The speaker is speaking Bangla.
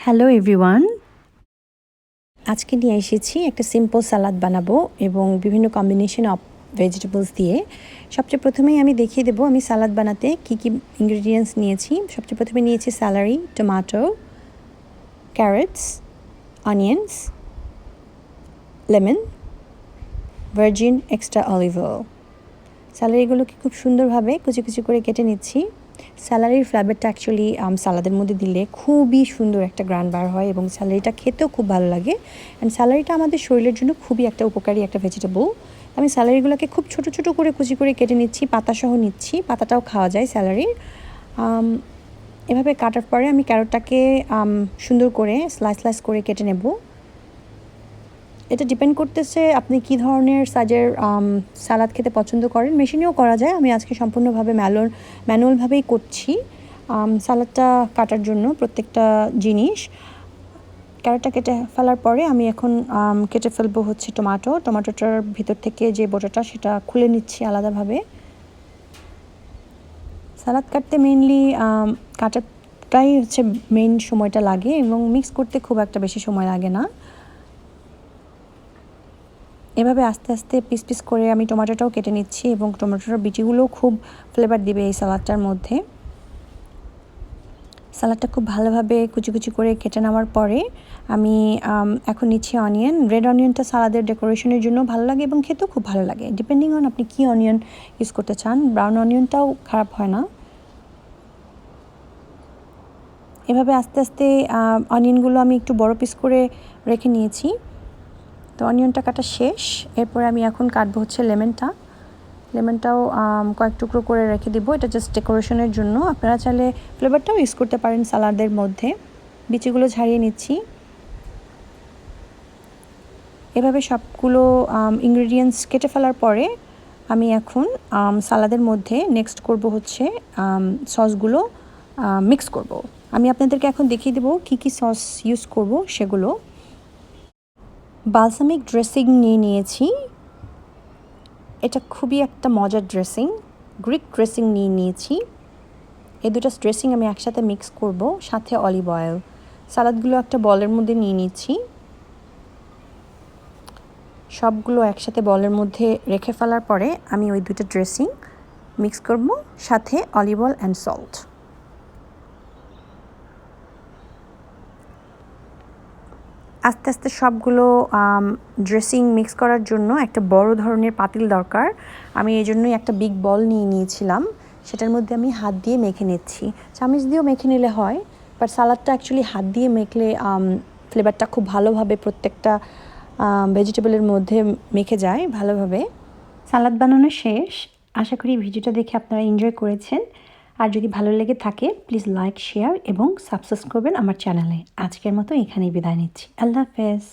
হ্যালো এভরিওয়ান, আজকে নিয়ে এসেছি একটা সিম্পল সালাদ বানাবো এবং বিভিন্ন কম্বিনেশন অফ ভেজিটেবলস দিয়ে। সবচেয়ে প্রথমেই আমি দেখিয়ে দেবো আমি সালাদ বানাতে কী কী ইনগ্রিডিয়েন্টস নিয়েছি। সবচেয়ে প্রথমে নিয়েছি celery, tomato, carrots, onions, lemon, virgin extra olive oil. স্যালারিগুলোকে খুব সুন্দরভাবে কুচি কুচি করে কেটে নিচ্ছি। স্যালারির ফ্লেভারটা অ্যাকচুয়ালি সালাদের মধ্যে দিলে খুবই সুন্দর একটা গ্রান বার হয় এবং স্যালারিটা খেতেও খুব ভালো লাগে। অ্যান্ড স্যালারিটা আমাদের শরীরের জন্য খুবই একটা উপকারী একটা ভেজিটেবল। আমি স্যালারিগুলোকে খুব ছোট ছোট করে কুচি করে কেটে নিচ্ছি, পাতাসহ নিচ্ছি। পাতাটাও খাওয়া যায় স্যালারির। এভাবে কাটার পরে আমি ক্যারটটাকে সুন্দর করে স্লাইস স্লাইস করে কেটে নেব। এটা ডিপেন্ড করতেছে আপনি কী ধরনের সাইজের সালাদ খেতে পছন্দ করেন। মেশিনেও করা যায়, আমি আজকে সম্পূর্ণভাবে ম্যানুয়ালভাবেই করছি সালাদটা কাটার জন্য প্রত্যেকটা জিনিস। ক্যারটটা কেটে ফেলার পরে আমি এখন কেটে ফেলবো হচ্ছে টমেটোটার ভিতর থেকে যে বোটাটা সেটা খুলে নিচ্ছি আলাদাভাবে। সালাদ কাটতে মেইনলি কাটাটাই হচ্ছে মেইন সময়টা লাগে এবং মিক্স করতে খুব একটা বেশি সময় লাগে না। এভাবে আস্তে আস্তে পিস পিস করে আমি টমেটোটাও কেটে নিচ্ছি এবং টমেটোর বিচিগুলোও খুব ফ্লেভার দিবে এই সালাদটার মধ্যে। সালাদটা খুব ভালোভাবে কুচি কুচি করে কেটে নেওয়ার পরে আমি এখন নিচ্ছি অনিয়ন। রেড অনিয়নটা সালাদের ডেকোরেশনের জন্য ভালো লাগে এবং খেতেও খুব ভালো লাগে, ডিপেন্ডিং অন আপনি কী অনিয়ন ইউজ করতে চান। ব্রাউন অনিয়নটাও খারাপ হয় না। এভাবে আস্তে আস্তে অনিয়নগুলো আমি একটু বড় পিস করে রেখে নিয়েছি। তো অনিয়নটা কাটা শেষ। এরপর আমি এখন কাটবো হচ্ছে লেমনটাও কয়েক টুকরো করে রেখে দিব। এটা জাস্ট ডেকোরেশনের জন্য, আপনারা চাইলে ফ্লেভারটাও ইউজ করতে পারেন সালাদের মধ্যে। বিচিগুলো ছাড়িয়ে নিচ্ছি। এভাবে সবগুলো ইনগ্রিডিয়েন্টস কেটে ফেলার পরে আমি এখন সালাদের মধ্যে নেক্সট করব হচ্ছে সসগুলো মিক্স করব। আমি আপনাদেরকে এখন দেখিয়ে দেবো কী কী সস ইউজ করব সেগুলো। বালসামিক ড্রেসিং নিয়েছি, এটা খুবই একটা মজার ড্রেসিং। গ্রিক ড্রেসিং নিয়েছি। এই দুটো ড্রেসিং আমি একসাথে মিক্স করব, সাথে অলিভ অয়েল। সালাদগুলো একটা বলের মধ্যে নিয়ে নিচ্ছি। সবগুলো একসাথে বলের মধ্যে রেখে ফেলার পরে আমি ওই দুটো ড্রেসিং মিক্স করব, সাথে অলিভ অয়েল অ্যান্ড সল্ট। আস্তে আস্তে সবগুলো ড্রেসিং মিক্স করার জন্য একটা বড় ধরনের পাতিল দরকার। আমি এই জন্যই একটা বিগ বল নিয়েছিলাম। সেটার মধ্যে আমি হাত দিয়ে মেখে নিচ্ছি। চামচ দিয়েও মেখে নিলে হয়, বাট সালাদটা অ্যাকচুয়ালি হাত দিয়ে মেখলে ফ্লেভারটা খুব ভালোভাবে প্রত্যেকটা ভেজিটেবলের মধ্যে মেখে যায় ভালোভাবে। সালাদ বানানো শেষ। আশা করি ভিডিওটা দেখে আপনারা এনজয় করেছেন। আর যদি ভালো লেগে থাকে প্লিজ লাইক, শেয়ার এবং সাবস্ক্রাইব করবেন আমার চ্যানেলে। আজকের মতো এখানেই বিদায় নিচ্ছি। আল্লাহ হাফেজ।